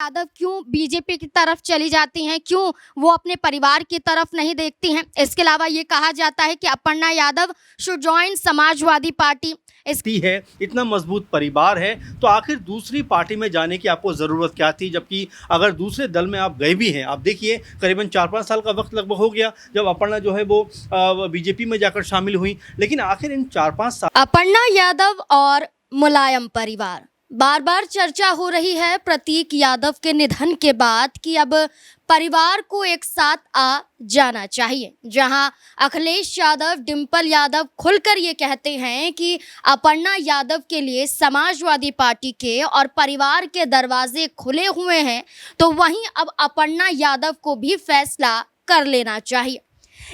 यादव क्यों बीजेपी की तरफ चली जाती हैं, क्यों वो अपने परिवार की तरफ नहीं देखती हैं। इसके अलावा ये कहा जाता है कि Aparna Yadav should join Samajwadi party. है, इतना मजबूत परिवार है, तो आखिर दूसरी पार्टी में जाने की आपको ज़रूरत क्या थी? जबकि अगर दूसरे दल में आप गए भी हैं, आप देखिए करीबन 4-5 साल का वक्त लगभग हो गया जब अपर्णा जो है वो बीजेपी में जाकर शामिल हुई, लेकिन आखिर इन 4-5 साल अपर्णा यादव और मुलायम परिवार, बार बार चर्चा हो रही है प्रतीक यादव के निधन के बाद कि अब परिवार को एक साथ आ जाना चाहिए। जहां अखिलेश यादव, डिंपल यादव खुलकर ये कहते हैं कि अपर्णा यादव के लिए समाजवादी पार्टी के और परिवार के दरवाजे खुले हुए हैं, तो वहीं अब अपर्णा यादव को भी फैसला कर लेना चाहिए।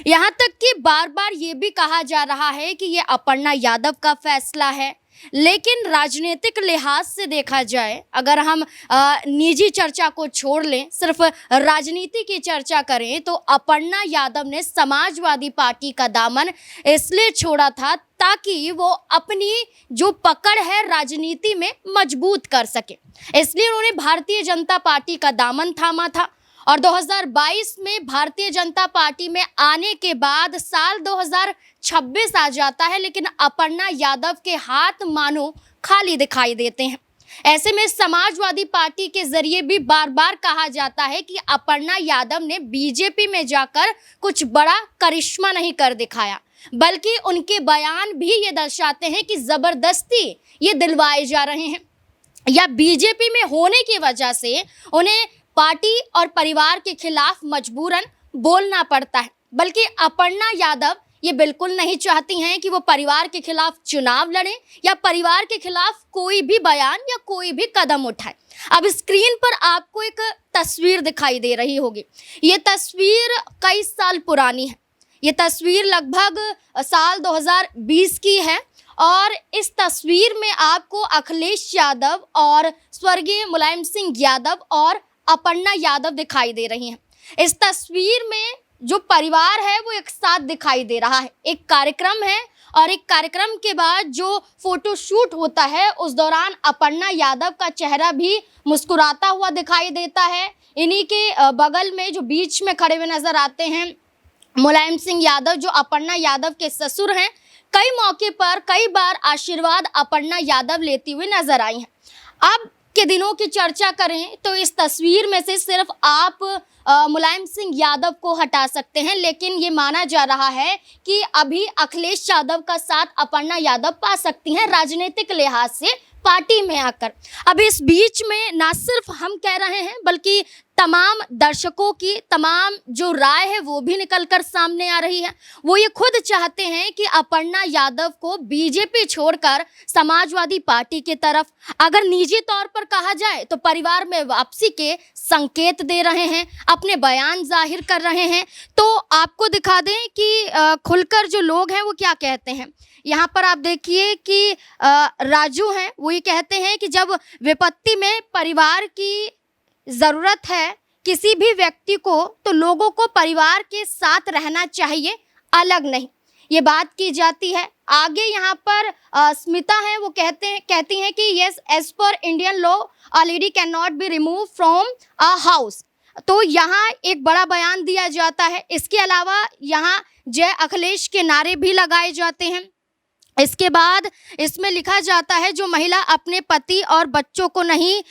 यहाँ तक कि बार बार ये भी कहा जा रहा है कि ये अपर्णा यादव का फैसला है, लेकिन राजनीतिक लिहाज से देखा जाए, अगर हम निजी चर्चा को छोड़ लें, सिर्फ राजनीति की चर्चा करें, तो अपर्णा यादव ने समाजवादी पार्टी का दामन इसलिए छोड़ा था ताकि वो अपनी जो पकड़ है राजनीति में मजबूत कर सके। इसलिए उन्होंने भारतीय जनता पार्टी का दामन थामा था और 2022 में भारतीय जनता पार्टी में आने के बाद साल 2026 आ जाता है, लेकिन अपर्णा यादव के हाथ मानो खाली दिखाई देते हैं। ऐसे में समाजवादी पार्टी के जरिए भी बार बार कहा जाता है कि अपर्णा यादव ने बीजेपी में जाकर कुछ बड़ा करिश्मा नहीं कर दिखाया, बल्कि उनके बयान भी ये दर्शाते हैं कि जबरदस्ती ये दिलवाए जा रहे हैं या बीजेपी में होने की वजह से उन्हें पार्टी और परिवार के खिलाफ मजबूरन बोलना पड़ता है। बल्कि अपर्णा यादव ये बिल्कुल नहीं चाहती हैं कि वो परिवार के खिलाफ चुनाव लड़ें या परिवार के खिलाफ कोई भी बयान या कोई भी कदम उठाए। अब स्क्रीन पर आपको एक तस्वीर दिखाई दे रही होगी। ये तस्वीर कई साल पुरानी है। ये तस्वीर लगभग साल 2020 की है और इस तस्वीर में आपको अखिलेश यादव और स्वर्गीय मुलायम सिंह यादव और अपर्णा यादव दिखाई दे रही हैं। इस तस्वीर में जो परिवार है वो एक साथ दिखाई दे रहा है। एक कार्यक्रम है और एक कार्यक्रम के बाद जो फोटो शूट होता है उस दौरान अपर्णा यादव का चेहरा भी मुस्कुराता हुआ दिखाई देता है। इन्हीं के बगल में जो बीच में खड़े हुए नजर आते हैं मुलायम सिंह यादव, जो अपर्णा यादव के ससुर हैं। कई मौके पर कई बार आशीर्वाद अपर्णा यादव लेती हुई नजर आई हैं। अब के दिनों की चर्चा करें तो इस तस्वीर में से सिर्फ आप मुलायम सिंह यादव को हटा सकते हैं, लेकिन ये माना जा रहा है कि अभी अखिलेश यादव का साथ अपर्णा यादव पा सकती हैं राजनीतिक लिहाज से पार्टी में आकर। अब इस बीच में ना सिर्फ हम कह रहे हैं बल्कि तमाम दर्शकों की तमाम जो राय है वो भी निकलकर सामने आ रही है। वो ये खुद चाहते हैं कि अपर्णा यादव को बीजेपी छोड़कर समाजवादी पार्टी की तरफ, अगर निजी तौर पर कहा जाए तो परिवार में वापसी के संकेत दे रहे हैं, अपने बयान जाहिर कर रहे हैं। तो आपको दिखा दें कि खुलकर जो लोग हैं वो क्या कहते हैं। यहाँ पर आप देखिए कि राजू हैं, वो ये कहते हैं कि जब विपत्ति में परिवार की ज़रूरत है किसी भी व्यक्ति को, तो लोगों को परिवार के साथ रहना चाहिए, अलग नहीं। ये बात की जाती है। आगे यहाँ पर स्मिता हैं, वो कहती हैं कि yes, as per Indian law a lady can not be remove from a house. तो यहाँ एक बड़ा बयान दिया जाता है। इसके अलावा यहाँ जय अखिलेश के नारे भी लगाए जाते हैं। इसके बाद इसमें लिखा जाता है जो महिला अपने पति और बच्चों को नहीं,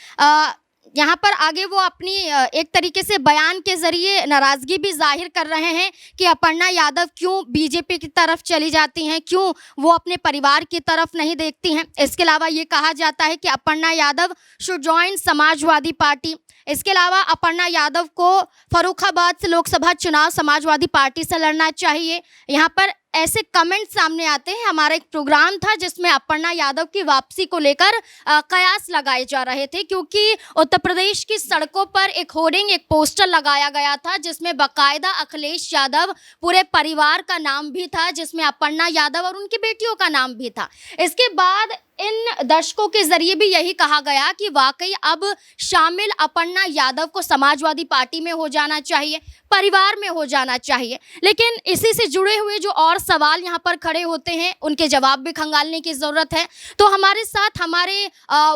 यहाँ पर आगे वो अपनी एक तरीके से बयान के जरिए नाराज़गी भी जाहिर कर रहे हैं कि अपर्णा यादव क्यों बीजेपी की तरफ चली जाती हैं, क्यों वो अपने परिवार की तरफ नहीं देखती हैं। इसके अलावा ये कहा जाता है कि Aparna Yadav should join Samajwadi party. इसके अलावा अपर्णा यादव को फर्रुखाबाद से लोकसभा चुनाव समाजवादी पार्टी से लड़ना चाहिए। यहाँ पर ऐसे कमेंट सामने आते हैं। हमारा एक प्रोग्राम था जिसमें अपर्णा यादव की वापसी को लेकर कयास लगाए जा रहे थे, क्योंकि उत्तर प्रदेश की सड़कों पर एक होर्डिंग, एक पोस्टर लगाया गया था जिसमें बाकायदा अखिलेश यादव पूरे परिवार का नाम भी था, जिसमें अपर्णा यादव और उनकी बेटियों का नाम भी था। इसके बाद इन दर्शकों के जरिए भी यही कहा गया कि वाकई अब शामिल अपर्णा यादव को समाजवादी पार्टी में हो जाना चाहिए, परिवार में हो जाना चाहिए। लेकिन इसी से जुड़े हुए जो और सवाल यहाँ पर खड़े होते हैं उनके जवाब भी खंगालने की ज़रूरत है। तो हमारे साथ हमारे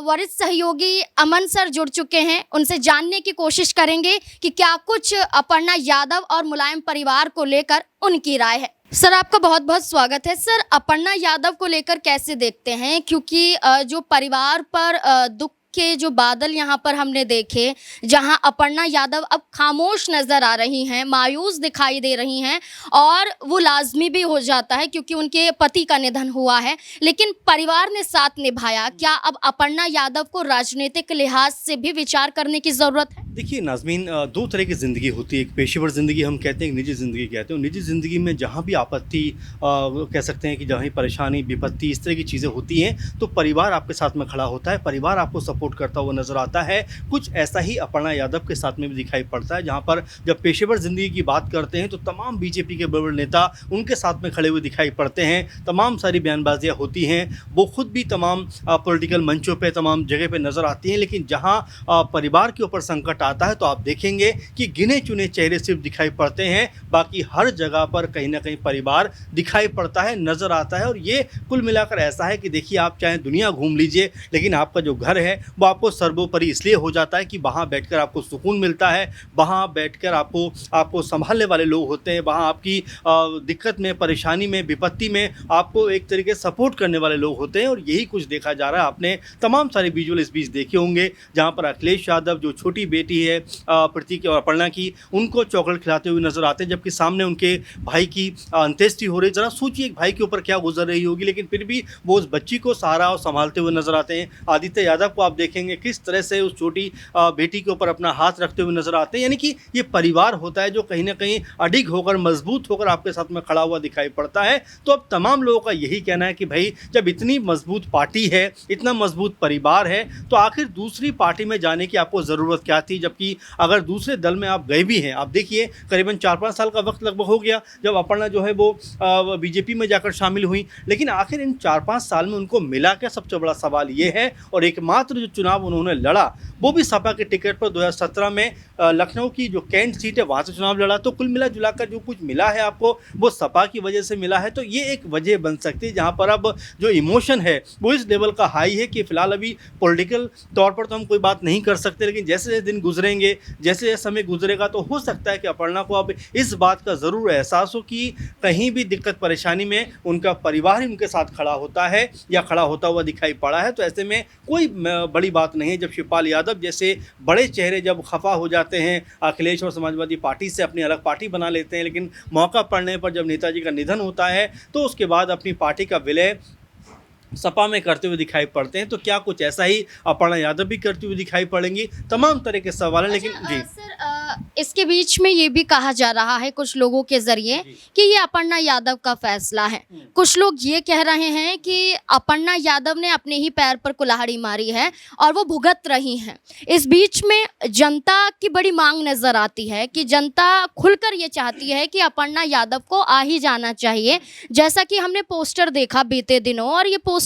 वरिष्ठ सहयोगी अमन सर जुड़ चुके हैं, उनसे जानने की कोशिश करेंगे कि क्या कुछ अपर्णा यादव और मुलायम परिवार को लेकर उनकी राय है। सर, आपका बहुत बहुत स्वागत है। सर, अपर्णा यादव को लेकर कैसे देखते हैं, क्योंकि जो परिवार पर दुख के जो बादल यहाँ पर हमने देखे, जहां अपर्णा यादव अब खामोश नजर आ रही हैं, मायूस दिखाई दे रही हैं, और वो लाजमी भी हो जाता है क्योंकि उनके पति का निधन हुआ है, लेकिन परिवार ने साथ निभाया। क्या अब अपर्णा यादव को राजनीतिक लिहाज से भी विचार करने की ज़रूरत है? देखिए नाज़मीन, दो तरह की ज़िंदगी होती है। एक पेशेवर ज़िंदगी हम कहते हैं, एक निजी ज़िंदगी कहते हैं। निजी ज़िंदगी में जहाँ भी आपत्ति कह सकते हैं कि जहाँ भी परेशानी, विपत्ति, इस तरह की चीज़ें होती हैं तो परिवार आपके साथ में खड़ा होता है, परिवार आपको सपोर्ट करता हुआ नज़र आता है। कुछ ऐसा ही अपर्णा यादव के साथ में भी दिखाई पड़ता है, जहाँ पर जब पेशेवर ज़िंदगी की बात करते हैं तो तमाम बीजेपी के बड़े नेता उनके साथ में खड़े हुए दिखाई पड़ते हैं। तमाम सारी बयानबाजियाँ होती हैं, वो खुद भी तमाम पॉलिटिकल मंचों पर, तमाम जगह पर नज़र आती हैं। लेकिन जहाँ परिवार के ऊपर संकट आता है तो आप देखेंगे कि गिने चुने चेहरे सिर्फ दिखाई पड़ते हैं, बाकी हर जगह पर कहीं ना कहीं परिवार दिखाई पड़ता है, नज़र आता है। और ये कुल मिलाकर ऐसा है कि देखिए, आप चाहे दुनिया घूम लीजिए, लेकिन आपका जो घर है वो आपको सर्वोपरि इसलिए हो जाता है कि वहाँ बैठकर आपको सुकून मिलता है, वहाँ बैठकर आपको संभालने वाले लोग होते हैं, वहाँ आपकी दिक्कत में, परेशानी में, विपत्ति में आपको एक तरीके से सपोर्ट करने वाले लोग होते हैं। और यही कुछ देखा जा रहा है। आपने तमाम सारे विजुअल इस बीच देखे होंगे, जहाँ पर अखिलेश यादव, जो छोटी बेटी है प्रतीक और अपर्णा की, उनको चॉकलेट खिलाते हुए नजर आते हैं, जबकि सामने उनके भाई की अंत्येष्टि हो रही। जरा सोचिए एक भाई के ऊपर क्या गुजर रही होगी, लेकिन फिर भी वो उस बच्ची को सहारा और संभालते हुए नजर आते हैं। आदित्य यादव को आप देखेंगे किस तरह से उस छोटी बेटी के ऊपर अपना हाथ रखते हुए नजर आते हैं। यानी कि ये परिवार होता है जो कहीं ना कहीं अडिग होकर, मजबूत होकर आपके साथ में खड़ा हुआ दिखाई पड़ता है। तो अब तमाम लोगों का यही कहना है कि भाई, जब इतनी मजबूत पार्टी है, इतना मजबूत परिवार है, तो आखिर दूसरी पार्टी में जाने की आपको ज़रूरत क्या थी? जबकि अगर दूसरे दल में आप गए भी हैं, आप देखिए करीबन 4-5 साल का वक्त लगभग हो गया जब अपर्णा जो है वो बीजेपी में जाकर शामिल हुई, लेकिन आखिर इन 4-5 साल में उनको मिला क्या? सबसे बड़ा सवाल ये है। और एकमात्र जो चुनाव उन्होंने लड़ा वो भी सपा के टिकट पर 2017 में लखनऊ की जो कैंट सीट है वहाँ से चुनाव लड़ा। तो कुल मिला जुलाकर जो कुछ मिला है आपको, वो सपा की वजह से मिला है। तो ये एक वजह बन सकती है जहाँ पर अब जो इमोशन है वो इस लेवल का हाई है कि फ़िलहाल अभी पॉलिटिकल तौर पर तो हम कोई बात नहीं कर सकते, लेकिन जैसे जैसे दिन गुजरेंगे, जैसे जैसे समय गुजरेगा, तो हो सकता है कि अपर्णा को अब इस बात का ज़रूर एहसास हो कि कहीं भी दिक्कत परेशानी में उनका परिवार ही उनके साथ खड़ा होता है या खड़ा होता हुआ दिखाई पड़ा है। तो ऐसे में कोई बड़ी बात नहीं है जब शिवपाल यादव जैसे बड़े चेहरे जब खफा हो जाते हैं, अखिलेश और समाजवादी पार्टी से अपनी अलग पार्टी बना लेते हैं, लेकिन मौका पड़ने पर जब नेताजी का निधन होता है तो उसके बाद अपनी पार्टी का विलय सपा में करते हुए दिखाई पड़ते हैं। तो क्या कुछ ऐसा ही अपर्णा यादव भी करती हुई दिखाई पड़ेंगी? तमाम तरह के सवाल हैं। लेकिन जी सर, इसके बीच में ये भी कहा जा रहा है कुछ लोगों के जरिए कि ये अपर्णा यादव का फैसला है। कुछ लोग ये कह रहे हैं कि अपर्णा यादव ने अपने ही पैर पर कुल्हाड़ी मारी है और वो भुगत रही हैं। इस बीच में जनता की बड़ी मांग नजर आती है कि जनता खुलकर ये चाहती है कि अपर्णा यादव को आ ही जाना चाहिए, जैसा कि हमने पोस्टर देखा बीते दिनों। और ये पोस्टर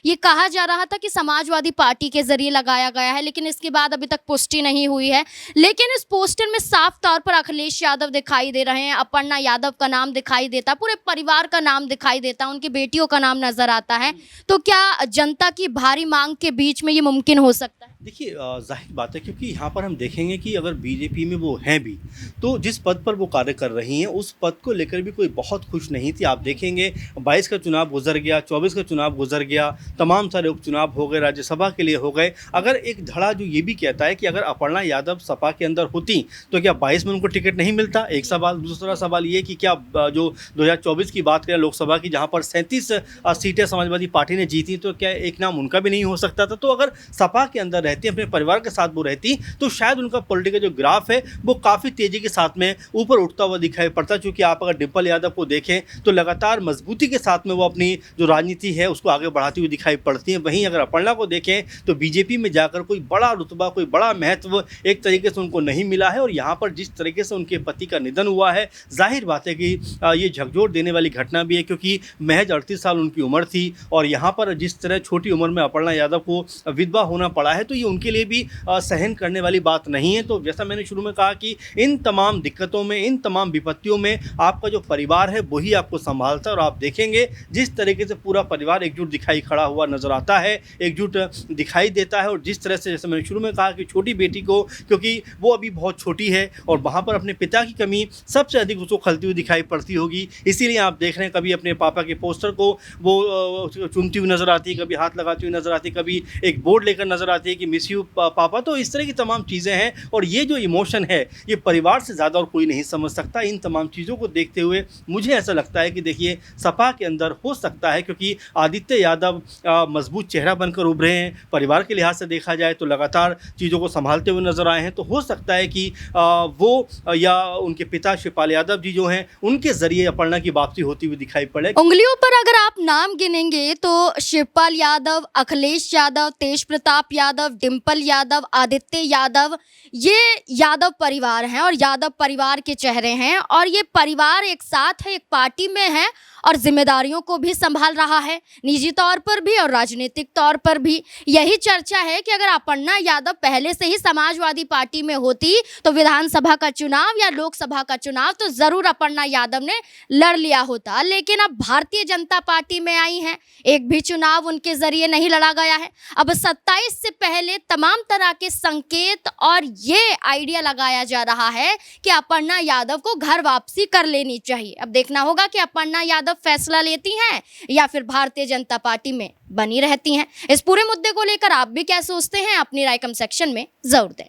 ये कहा जा रहा था कि समाजवादी पार्टी के जरिए लगाया गया है, लेकिन इसके बाद अभी तक पुष्टि नहीं हुई है। लेकिन इस पोस्टर में साफ तौर पर अखिलेश यादव दिखाई दे रहे हैं, अपर्णा यादव का नाम दिखाई देता, पूरे परिवार का नाम दिखाई देता, उनकी बेटियों का नाम नजर आता है। तो क्या जनता की भारी मांग के बीच में ये मुमकिन हो सकता है? देखिए, जाहिर बात है, क्योंकि यहाँ पर हम देखेंगे कि अगर बीजेपी में वो हैं भी, तो जिस पद पर वो कार्य कर रही हैं उस पद को लेकर भी कोई बहुत खुश नहीं थी। आप देखेंगे 22 का चुनाव गुजर गया, 24 का चुनाव गुजर गया, तमाम सारे उपचुनाव हो गए, राज्यसभा के लिए हो गए। अगर एक धड़ा जो ये भी कहता है कि अगर अपर्णा यादव सपा के अंदर होती तो क्या 22 में उनको टिकट नहीं मिलता? एक सवाल। दूसरा सवाल ये कि क्या जो 2024 की बात करें लोकसभा की, जहाँ पर 37 सीटें समाजवादी पार्टी ने जीती, तो क्या एक नाम उनका भी नहीं हो सकता था? तो अगर सपा के अंदर रहती, अपने परिवार के साथ वो रहती, तो शायद उनका पॉलिटिकल जो ग्राफ है वो काफ़ी तेज़ी के साथ में ऊपर उठता हुआ दिखाई पड़ता। चूँकि आप अगर डिम्पल यादव को देखें तो लगातार मजबूती के साथ में वो अपनी जो राजनीति है उसको आगे बढ़ाती हुई दिखाई पड़ती हैं। वहीं अगर अपर्णा को देखें तो बीजेपी में जाकर कोई बड़ा रुतबा, कोई बड़ा महत्व एक तरीके से उनको नहीं मिला है। और यहाँ पर जिस तरीके से उनके पति का निधन हुआ है, जाहिर बात है कि ये झकझोर देने वाली घटना भी है, क्योंकि महज 38 साल उनकी उम्र थी और यहाँ पर जिस तरह छोटी उम्र में अपर्णा यादव को विधवा होना पड़ा है, तो ये उनके लिए भी सहन करने वाली बात नहीं है। तो जैसा मैंने शुरू में कहा कि इन तमाम दिक्कतों में, इन तमाम विपत्तियों में आपका जो परिवार है वही आपको संभालता है। और आप देखेंगे जिस तरीके से पूरा परिवार एकजुट दिखाई खड़ा हुआ नजर आता है, एकजुट दिखाई देता है। और जिस तरह से, जैसे मैंने शुरू में कहा कि छोटी बेटी को, क्योंकि वो अभी बहुत छोटी है और वहाँ पर अपने पिता की कमी सबसे अधिक उसको खलती हुई दिखाई पड़ती होगी, इसीलिए आप देख रहे हैं कभी अपने पापा के पोस्टर को वो चूमती हुई नजर आती है, कभी हाथ लगाती हुई नजर आती है, कभी एक बोर्ड लेकर नजर आती है कि मिस यू पापा। तो इस तरह की तमाम चीज़ें हैं और ये जो इमोशन है ये परिवार से ज़्यादा और कोई नहीं समझ सकता। इन तमाम चीज़ों को देखते हुए मुझे ऐसा लगता है कि देखिए सपा के अंदर हो सकता है, क्योंकि आदित्य यादव मजबूत चेहरा बनकर उभरे हैं, परिवार के लिहाज से देखा जाए तो लगातार चीज़ों को संभालते हुए नजर आए हैं, तो हो सकता है कि वो या उनके पिता शिवपाल यादव जी जो हैं उनके जरिए अपर्णा की वापसी होती हुई दिखाई पड़े। उंगलियों पर अगर आप नाम गिनेंगे तो शिवपाल यादव, अखिलेश यादव, तेज प्रताप यादव, डिम्पल यादव, आदित्य यादव, ये यादव परिवार हैं और यादव परिवार के चेहरे हैं। और ये परिवार एक साथ है, एक पार्टी में है और जिम्मेदारियों को भी संभाल रहा है, निजी तौर पर भी और राजनीतिक तौर पर भी। यही चर्चा है कि अगर अपर्णा यादव पहले से ही समाजवादी पार्टी में होती तो विधानसभा का चुनाव या लोकसभा का चुनाव तो जरूर अपर्णा यादव ने लड़ लिया होता। लेकिन अब भारतीय जनता पार्टी में आई हैं, एक भी चुनाव उनके जरिए नहीं लड़ा गया है। अब 27 से पहले तमाम तरह के संकेत और ये आइडिया लगाया जा रहा है कि अपर्णा यादव को घर वापसी कर लेनी चाहिए। अब देखना होगा कि अपर्णा यादव फैसला लेती हैं या फिर भारतीय जनता पार्टी में बनी रहती हैं। इस पूरे मुद्दे को लेकर आप भी क्या सोचते हैं, अपनी राय कमेंट सेक्शन में जरूर दें।